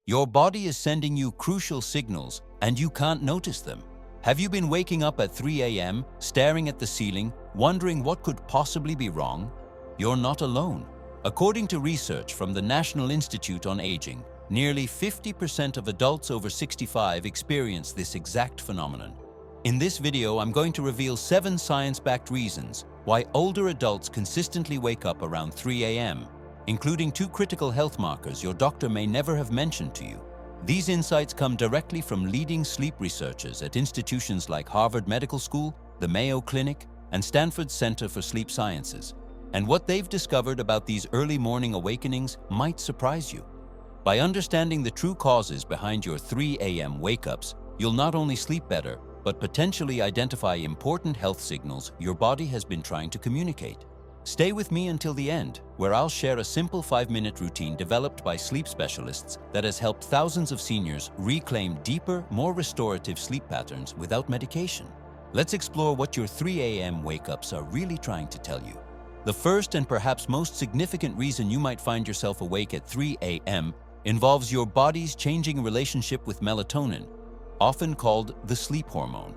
Your body is sending you crucial signals and you can't notice them. Have you been waking up at 3 a.m., staring at the ceiling, wondering what could possibly be wrong? You're not alone. According to research from the National Institute on Aging, nearly 50% of adults over 65 experience this exact phenomenon. In this video, I'm going to reveal 7 science-backed reasons why older adults consistently wake up around 3 a.m., including 2 critical health markers your doctor may never have mentioned to you. These insights come directly from leading sleep researchers at institutions like Harvard Medical School, the Mayo Clinic, and Stanford Center for Sleep Sciences. And what they've discovered about these early morning awakenings might surprise you. By understanding the true causes behind your 3 a.m. wake-ups, you'll not only sleep better, but potentially identify important health signals your body has been trying to communicate. Stay with me until the end, where I'll share a simple 5-minute routine developed by sleep specialists that has helped thousands of seniors reclaim deeper, more restorative sleep patterns without medication. Let's explore what your 3 a.m. wake-ups are really trying to tell you. The first and perhaps most significant reason you might find yourself awake at 3 a.m. involves your body's changing relationship with melatonin, often called the sleep hormone.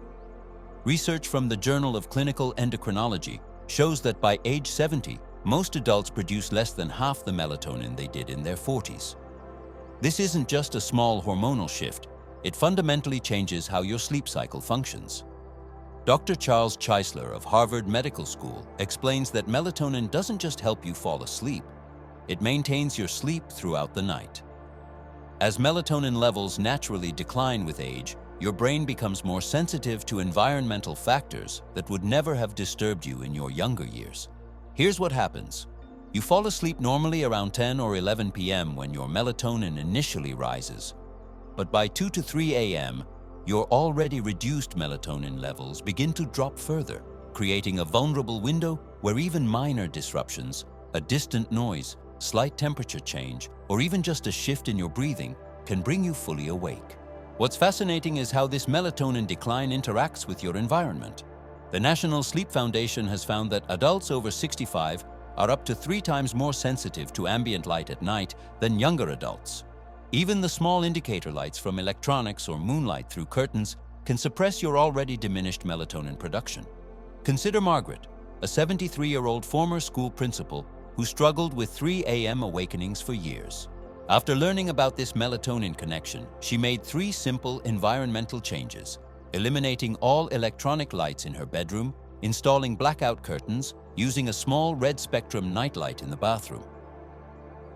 Research from the Journal of Clinical Endocrinology shows that by age 70, most adults produce less than half the melatonin they did in their 40s. This isn't just a small hormonal shift, it fundamentally changes how your sleep cycle functions. Dr. Charles Czeisler of Harvard Medical School explains that melatonin doesn't just help you fall asleep, it maintains your sleep throughout the night. As melatonin levels naturally decline with age, your brain becomes more sensitive to environmental factors that would never have disturbed you in your younger years. Here's what happens. You fall asleep normally around 10 or 11 p.m. when your melatonin initially rises. But by 2 to 3 a.m., your already reduced melatonin levels begin to drop further, creating a vulnerable window where even minor disruptions, a distant noise, slight temperature change, or even just a shift in your breathing can bring you fully awake. What's fascinating is how this melatonin decline interacts with your environment. The National Sleep Foundation has found that adults over 65 are up to 3 times more sensitive to ambient light at night than younger adults. Even the small indicator lights from electronics or moonlight through curtains can suppress your already diminished melatonin production. Consider Margaret, a 73-year-old former school principal who struggled with 3 a.m. awakenings for years. After learning about this melatonin connection, she made 3 simple environmental changes: eliminating all electronic lights in her bedroom, installing blackout curtains, using a small red spectrum nightlight in the bathroom.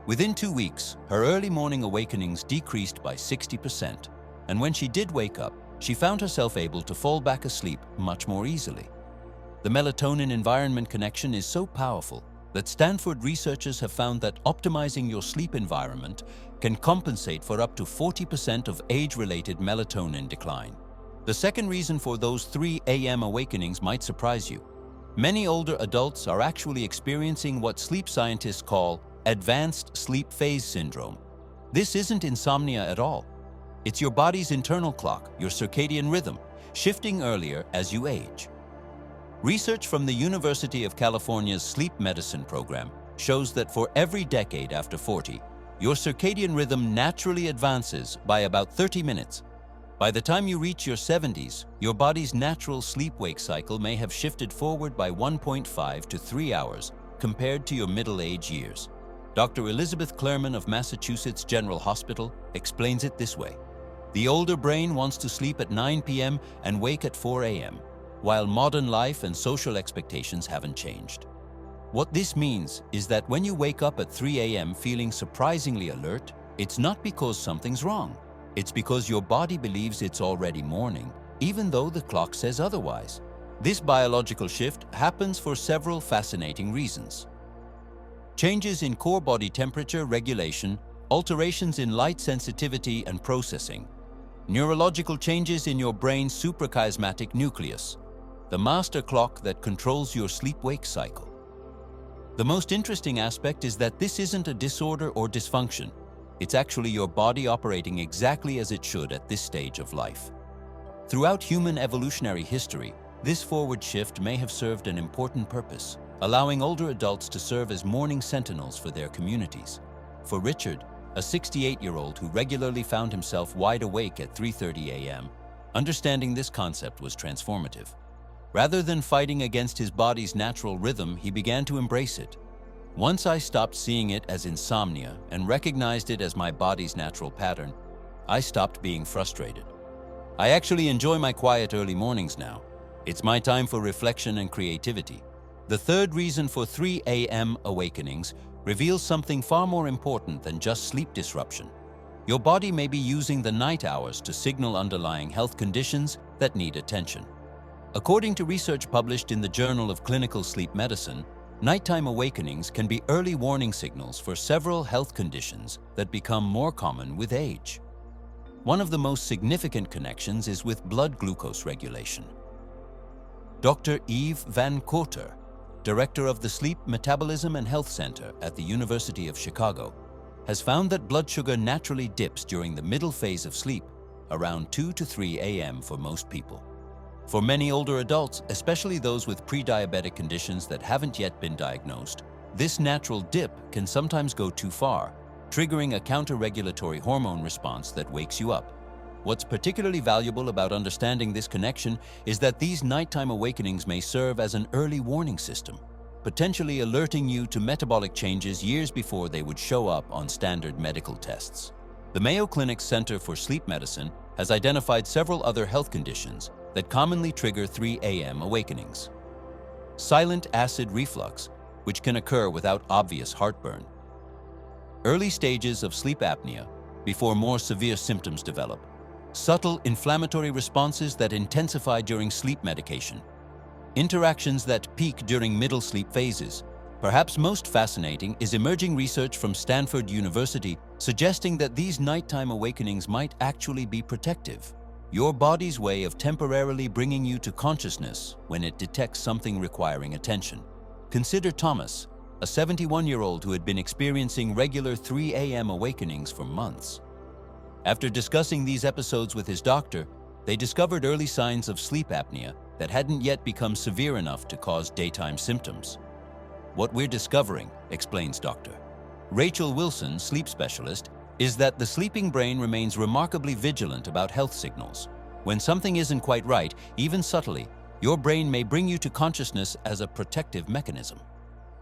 Within 2 weeks, her early morning awakenings decreased by 60%, and when she did wake up, she found herself able to fall back asleep much more easily. The melatonin environment connection is so powerful that Stanford researchers have found that optimizing your sleep environment can compensate for up to 40% of age-related melatonin decline. The second reason for those 3 a.m. awakenings might surprise you. Many older adults are actually experiencing what sleep scientists call advanced sleep phase syndrome. This isn't insomnia at all. It's your body's internal clock, your circadian rhythm, shifting earlier as you age. Research from the University of California's sleep medicine program shows that for every decade after 40, your circadian rhythm naturally advances by about 30 minutes. By the time you reach your 70s, your body's natural sleep-wake cycle may have shifted forward by 1.5 to 3 hours compared to your middle-age years. Dr. Elizabeth Clerman of Massachusetts General Hospital explains it this way. The older brain wants to sleep at 9 p.m. and wake at 4 a.m., while modern life and social expectations haven't changed. What this means is that when you wake up at 3 a.m. feeling surprisingly alert, it's not because something's wrong. It's because your body believes it's already morning, even though the clock says otherwise. This biological shift happens for several fascinating reasons. Changes in core body temperature regulation, alterations in light sensitivity and processing, neurological changes in your brain's suprachiasmatic nucleus, the master clock that controls your sleep-wake cycle. The most interesting aspect is that this isn't a disorder or dysfunction. It's actually your body operating exactly as it should at this stage of life. Throughout human evolutionary history, this forward shift may have served an important purpose, allowing older adults to serve as morning sentinels for their communities. For Richard, a 68-year-old who regularly found himself wide awake at 3:30 a.m. Understanding this concept was transformative. Rather than fighting against his body's natural rhythm, he began to embrace it. Once I stopped seeing it as insomnia and recognized it as my body's natural pattern, I stopped being frustrated. I actually enjoy my quiet early mornings now. It's my time for reflection and creativity. The third reason for 3 a.m. awakenings reveals something far more important than just sleep disruption. Your body may be using the night hours to signal underlying health conditions that need attention. According to research published in the Journal of Clinical Sleep Medicine, nighttime awakenings can be early warning signals for several health conditions that become more common with age. One of the most significant connections is with blood glucose regulation. Dr. Eve Van Coter, director of the Sleep Metabolism and Health Center at the University of Chicago, has found that blood sugar naturally dips during the middle phase of sleep, around 2 to 3 a.m. for most people. For many older adults, especially those with pre-diabetic conditions that haven't yet been diagnosed, this natural dip can sometimes go too far, triggering a counter-regulatory hormone response that wakes you up. What's particularly valuable about understanding this connection is that these nighttime awakenings may serve as an early warning system, potentially alerting you to metabolic changes years before they would show up on standard medical tests. The Mayo Clinic Center for Sleep Medicine has identified several other health conditions that commonly trigger 3 a.m. awakenings. Silent acid reflux, which can occur without obvious heartburn. Early stages of sleep apnea, before more severe symptoms develop. Subtle inflammatory responses that intensify during sleep medication. Interactions that peak during middle sleep phases. Perhaps most fascinating is emerging research from Stanford University suggesting that these nighttime awakenings might actually be protective. Your body's way of temporarily bringing you to consciousness when it detects something requiring attention. Consider Thomas, a 71-year-old who had been experiencing regular 3 a.m. awakenings for months. After discussing these episodes with his doctor, they discovered early signs of sleep apnea that hadn't yet become severe enough to cause daytime symptoms. What we're discovering, explains Dr. Rachel Wilson, sleep specialist, is that the sleeping brain remains remarkably vigilant about health signals. When something isn't quite right, even subtly, your brain may bring you to consciousness as a protective mechanism.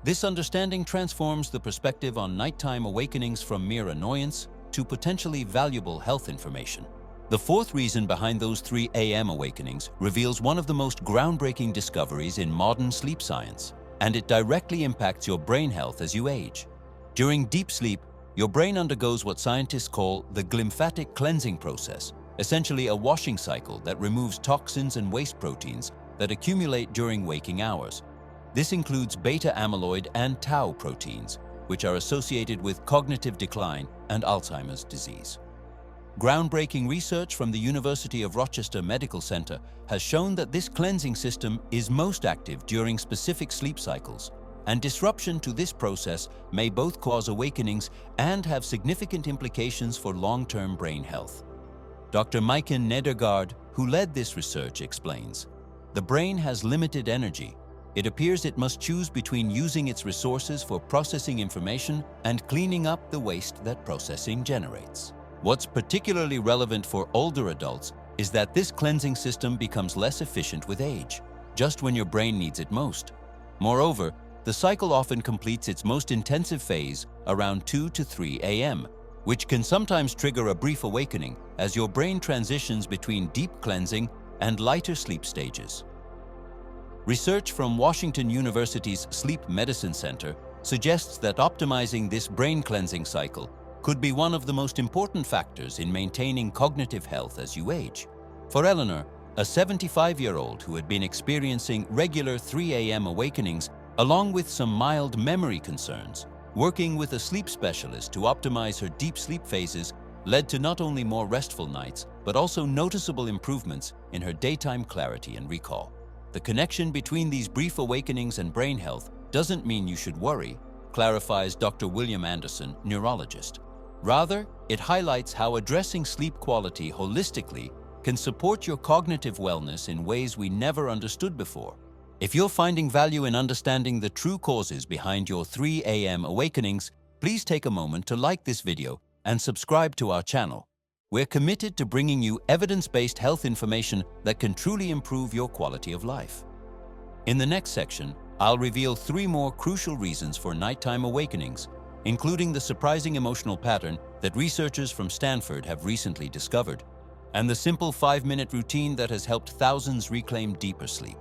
This understanding transforms the perspective on nighttime awakenings from mere annoyance to potentially valuable health information. The fourth reason behind those 3 a.m. awakenings reveals one of the most groundbreaking discoveries in modern sleep science, and it directly impacts your brain health as you age. During deep sleep, your brain undergoes what scientists call the glymphatic cleansing process, essentially a washing cycle that removes toxins and waste proteins that accumulate during waking hours. This includes beta amyloid and tau proteins, which are associated with cognitive decline and Alzheimer's disease. Groundbreaking research from the University of Rochester Medical Center has shown that this cleansing system is most active during specific sleep cycles, and disruption to this process may both cause awakenings and have significant implications for long-term brain health. Dr. Maiken Nedergaard, who led this research, explains, "The brain has limited energy. It appears it must choose between using its resources for processing information and cleaning up the waste that processing generates." What's particularly relevant for older adults is that this cleansing system becomes less efficient with age, just when your brain needs it most. Moreover, the cycle often completes its most intensive phase around 2 to 3 a.m., which can sometimes trigger a brief awakening as your brain transitions between deep cleansing and lighter sleep stages. Research from Washington University's Sleep Medicine Center suggests that optimizing this brain cleansing cycle could be one of the most important factors in maintaining cognitive health as you age. For Eleanor, a 75-year-old who had been experiencing regular 3 a.m. awakenings along with some mild memory concerns, working with a sleep specialist to optimize her deep sleep phases led to not only more restful nights, but also noticeable improvements in her daytime clarity and recall. The connection between these brief awakenings and brain health doesn't mean you should worry, clarifies Dr. William Anderson, neurologist. Rather, it highlights how addressing sleep quality holistically can support your cognitive wellness in ways we never understood before. If you're finding value in understanding the true causes behind your 3 a.m. awakenings, please take a moment to like this video and subscribe to our channel. We're committed to bringing you evidence-based health information that can truly improve your quality of life. In the next section, I'll reveal 3 more crucial reasons for nighttime awakenings, including the surprising emotional pattern that researchers from Stanford have recently discovered, and the simple 5-minute routine that has helped thousands reclaim deeper sleep.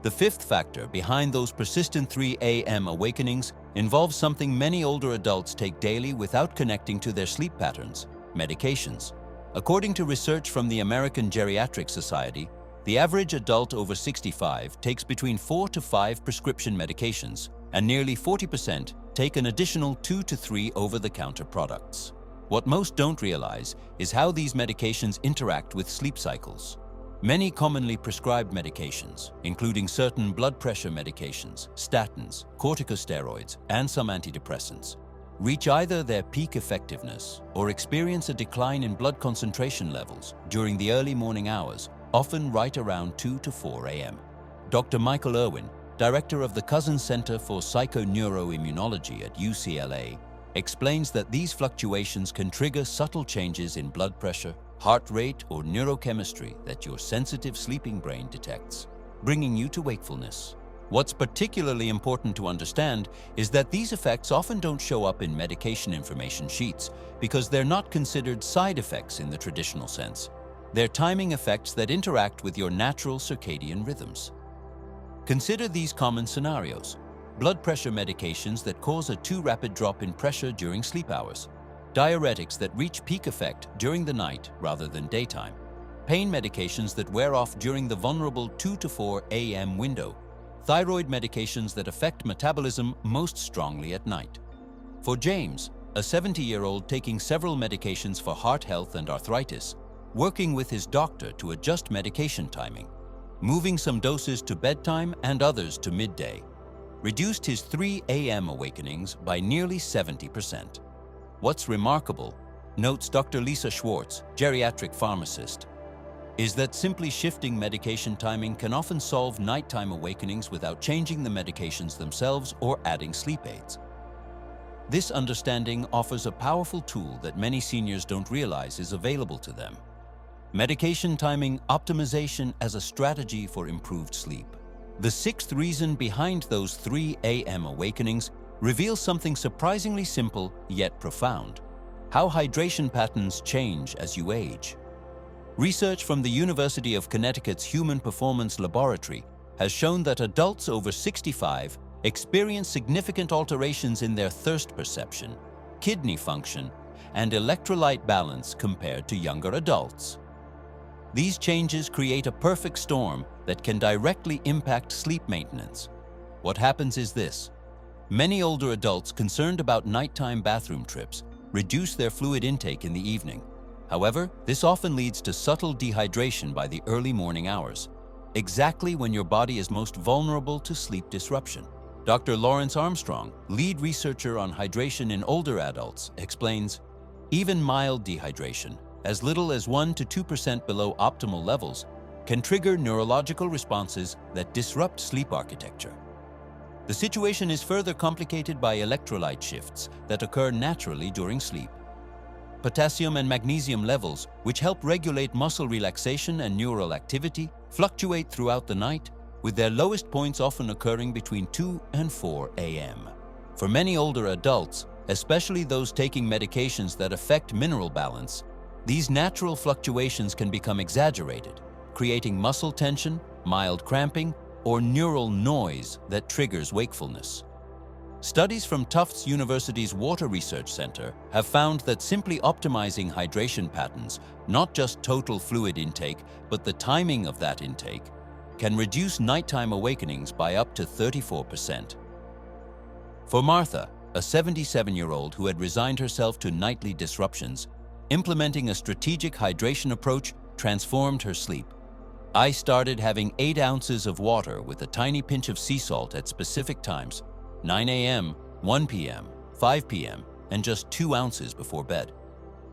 The 5th factor behind those persistent 3 a.m. awakenings involves something many older adults take daily without connecting to their sleep patterns: medications. According to research from the American Geriatric Society, the average adult over 65 takes between 4 to 5 prescription medications, and nearly 40% take an additional 2 to 3 over-the-counter products. What most don't realize is how these medications interact with sleep cycles. Many commonly prescribed medications, including certain blood pressure medications, statins, corticosteroids, and some antidepressants, reach either their peak effectiveness or experience a decline in blood concentration levels during the early morning hours, often right around 2 to 4 a.m. Dr. Michael Irwin, director of the Cousins Center for Psychoneuroimmunology at UCLA, explains that these fluctuations can trigger subtle changes in blood pressure, heart rate, or neurochemistry that your sensitive sleeping brain detects, bringing you to wakefulness. What's particularly important to understand is that these effects often don't show up in medication information sheets because they're not considered side effects in the traditional sense. They're timing effects that interact with your natural circadian rhythms. Consider these common scenarios: blood pressure medications that cause a too rapid drop in pressure during sleep hours, diuretics that reach peak effect during the night rather than daytime, pain medications that wear off during the vulnerable 2 to 4 a.m. window, thyroid medications that affect metabolism most strongly at night. For James, a 70-year-old taking several medications for heart health and arthritis, working with his doctor to adjust medication timing, moving some doses to bedtime and others to midday, reduced his 3 a.m. awakenings by nearly 70%. What's remarkable, notes Dr. Lisa Schwartz, geriatric pharmacist, is that simply shifting medication timing can often solve nighttime awakenings without changing the medications themselves or adding sleep aids. This understanding offers a powerful tool that many seniors don't realize is available to them: medication timing optimization as a strategy for improved sleep. The 6th reason behind those 3 a.m. awakenings reveals something surprisingly simple yet profound: how hydration patterns change as you age. Research from the University of Connecticut's Human Performance Laboratory has shown that adults over 65 experience significant alterations in their thirst perception, kidney function, and electrolyte balance compared to younger adults. These changes create a perfect storm that can directly impact sleep maintenance. What happens is this: many older adults concerned about nighttime bathroom trips reduce their fluid intake in the evening. However, this often leads to subtle dehydration by the early morning hours, exactly when your body is most vulnerable to sleep disruption. Dr. Lawrence Armstrong, lead researcher on hydration in older adults, explains, even mild dehydration, as little as 1 to 2% below optimal levels, can trigger neurological responses that disrupt sleep architecture. The situation is further complicated by electrolyte shifts that occur naturally during sleep. Potassium and magnesium levels, which help regulate muscle relaxation and neural activity, fluctuate throughout the night, with their lowest points often occurring between 2 and 4 a.m. For many older adults, especially those taking medications that affect mineral balance, these natural fluctuations can become exaggerated, creating muscle tension, mild cramping, or neural noise that triggers wakefulness. Studies from Tufts University's Water Research Center have found that simply optimizing hydration patterns, not just total fluid intake, but the timing of that intake, can reduce nighttime awakenings by up to 34%. For Martha, a 77-year-old who had resigned herself to nightly disruptions, implementing a strategic hydration approach transformed her sleep. I started having 8 ounces of water with a tiny pinch of sea salt at specific times, 9 a.m., 1 p.m., 5 p.m., and just 2 ounces before bed.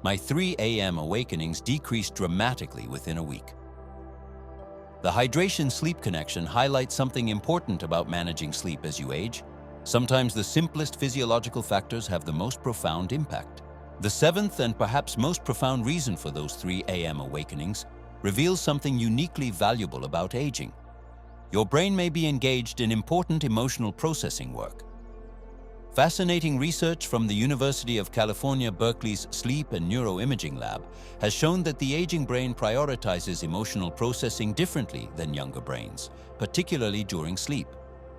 My 3 a.m. awakenings decreased dramatically within a week. The hydration-sleep connection highlights something important about managing sleep as you age. Sometimes the simplest physiological factors have the most profound impact. The seventh and perhaps most profound reason for those 3 a.m. awakenings reveals something uniquely valuable about aging. Your brain may be engaged in important emotional processing work. Fascinating research from the University of California, Berkeley's Sleep and Neuroimaging Lab has shown that the aging brain prioritizes emotional processing differently than younger brains, particularly during sleep.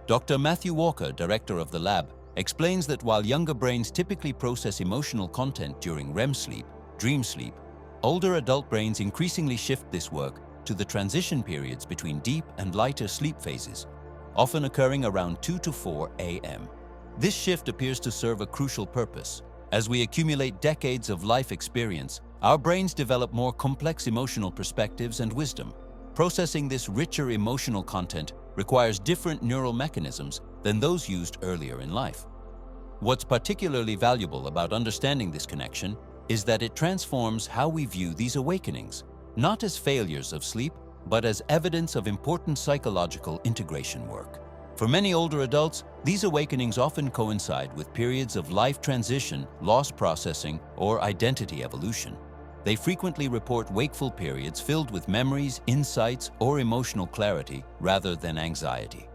Dr. Matthew Walker, director of the lab, explains that while younger brains typically process emotional content during REM sleep, dream sleep, older adult brains increasingly shift this work to the transition periods between deep and lighter sleep phases, often occurring around 2 to 4 a.m. This shift appears to serve a crucial purpose. As we accumulate decades of life experience, our brains develop more complex emotional perspectives and wisdom. Processing this richer emotional content requires different neural mechanisms than those used earlier in life. What's particularly valuable about understanding this connection is that it transforms how we view these awakenings, not as failures of sleep, but as evidence of important psychological integration work. For many older adults, these awakenings often coincide with periods of life transition, loss processing, or identity evolution. They frequently report wakeful periods filled with memories, insights, or emotional clarity rather than anxiety.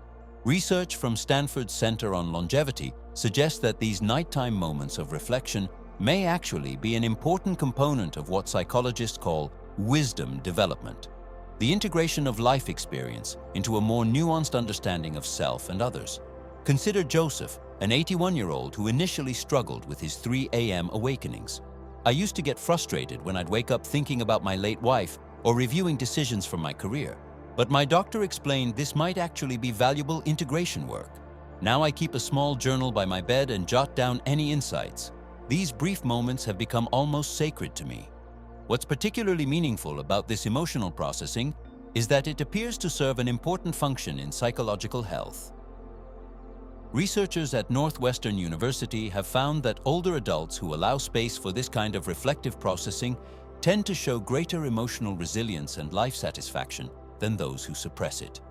Research from Stanford's Center on Longevity suggests that these nighttime moments of reflection may actually be an important component of what psychologists call wisdom development, the integration of life experience into a more nuanced understanding of self and others. Consider Joseph, an 81-year-old who initially struggled with his 3 a.m. awakenings. I used to get frustrated when I'd wake up thinking about my late wife or reviewing decisions from my career. But my doctor explained this might actually be valuable integration work. Now I keep a small journal by my bed and jot down any insights. These brief moments have become almost sacred to me. What's particularly meaningful about this emotional processing is that it appears to serve an important function in psychological health. Researchers at Northwestern University have found that older adults who allow space for this kind of reflective processing tend to show greater emotional resilience and life satisfaction than those who suppress it.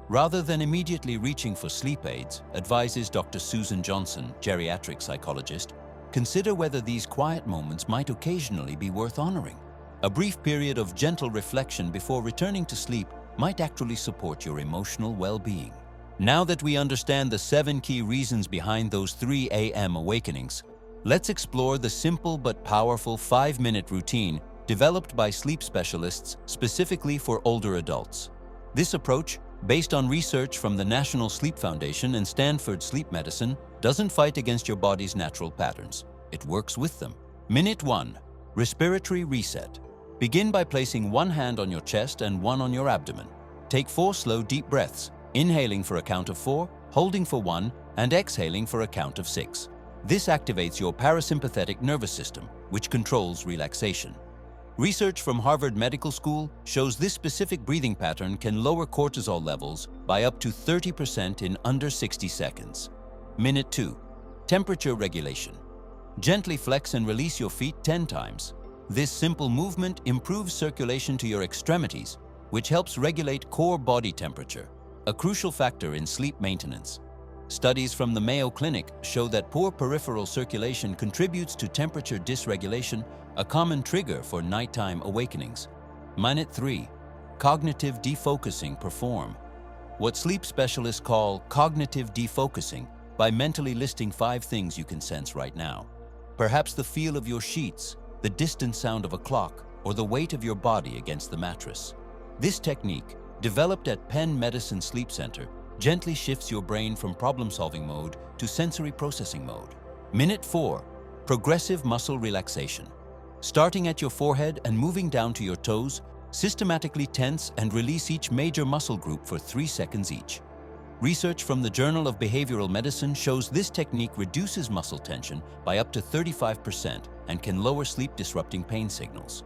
Rather than immediately reaching for sleep aids, advises Dr. Susan Johnson, geriatric psychologist, consider whether these quiet moments might occasionally be worth honoring. A brief period of gentle reflection before returning to sleep might actually support your emotional well-being. Now that we understand the 7 key reasons behind those 3 a.m. awakenings, let's explore the simple but powerful 5-minute routine developed by sleep specialists specifically for older adults. This approach, based on research from the National Sleep Foundation and Stanford Sleep Medicine, doesn't fight against your body's natural patterns. It works with them. Minute 1. Respiratory reset. Begin by placing one hand on your chest and one on your abdomen. Take 4 slow, deep breaths, inhaling for a count of 4, holding for 1, and exhaling for a count of 6. This activates your parasympathetic nervous system, which controls relaxation. Research from Harvard Medical School shows this specific breathing pattern can lower cortisol levels by up to 30% in under 60 seconds. Minute 2. Temperature regulation. Gently flex and release your feet 10 times. This simple movement improves circulation to your extremities, which helps regulate core body temperature, a crucial factor in sleep maintenance. Studies from the Mayo Clinic show that poor peripheral circulation contributes to temperature dysregulation, a common trigger for nighttime awakenings. Minute 3. Cognitive defocusing. Perform what sleep specialists call cognitive defocusing by mentally listing 5 things you can sense right now. Perhaps the feel of your sheets, the distant sound of a clock, or the weight of your body against the mattress. This technique, developed at Penn Medicine Sleep Center, gently shifts your brain from problem-solving mode to sensory processing mode. Minute 4. Progressive muscle relaxation. Starting at your forehead and moving down to your toes, systematically tense and release each major muscle group for 3 seconds each. Research from the Journal of Behavioral Medicine shows this technique reduces muscle tension by up to 35% and can lower sleep-disrupting pain signals.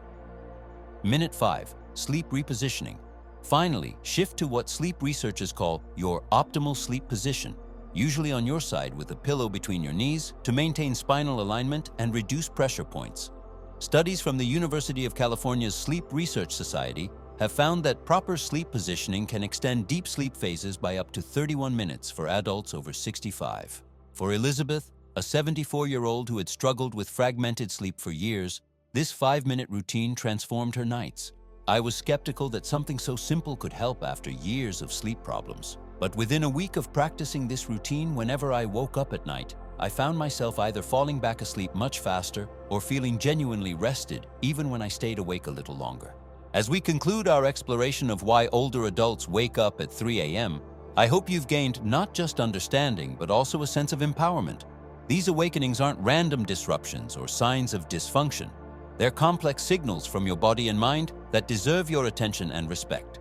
Minute 5. Sleep repositioning. Finally, shift to what sleep researchers call your optimal sleep position, usually on your side with a pillow between your knees to maintain spinal alignment and reduce pressure points. Studies from the University of California's Sleep Research Society have found that proper sleep positioning can extend deep sleep phases by up to 31 minutes for adults over 65. For Elizabeth, a 74-year-old who had struggled with fragmented sleep for years. This 5-minute routine transformed her nights. I was skeptical that something so simple could help after years of sleep problems. But within a week of practicing this routine, whenever I woke up at night, I found myself either falling back asleep much faster or feeling genuinely rested, even when I stayed awake a little longer. As we conclude our exploration of why older adults wake up at 3 a.m., I hope you've gained not just understanding, but also a sense of empowerment. These awakenings aren't random disruptions or signs of dysfunction. They're complex signals from your body and mind that deserve your attention and respect.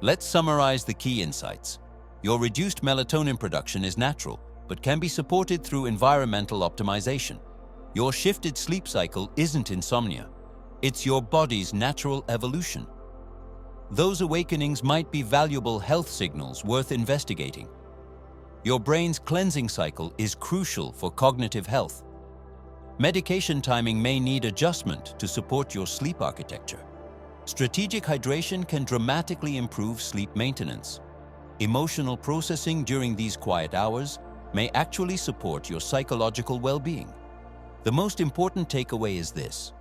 Let's summarize the key insights. Your reduced melatonin production is natural, but can be supported through environmental optimization. Your shifted sleep cycle isn't insomnia. It's your body's natural evolution. Those awakenings might be valuable health signals worth investigating. Your brain's cleansing cycle is crucial for cognitive health. Medication timing may need adjustment to support your sleep architecture. Strategic hydration can dramatically improve sleep maintenance. Emotional processing during these quiet hours may actually support your psychological well-being. The most important takeaway is this: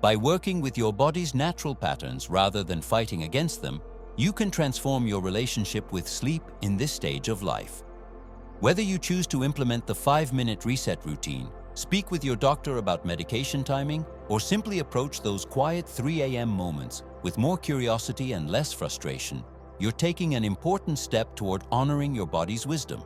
by working with your body's natural patterns rather than fighting against them, you can transform your relationship with sleep in this stage of life. Whether you choose to implement the 5-minute reset routine, speak with your doctor about medication timing, or simply approach those quiet 3 a.m. moments with more curiosity and less frustration, you're taking an important step toward honoring your body's wisdom.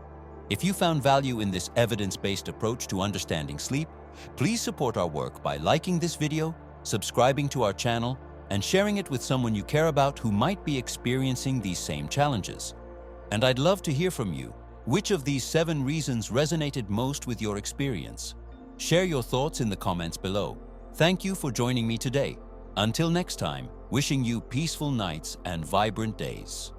If you found value in this evidence-based approach to understanding sleep, please support our work by liking this video, subscribing to our channel, and sharing it with someone you care about who might be experiencing these same challenges. And I'd love to hear from you. Which of these 7 reasons resonated most with your experience? Share your thoughts in the comments below. Thank you for joining me today. Until next time, wishing you peaceful nights and vibrant days.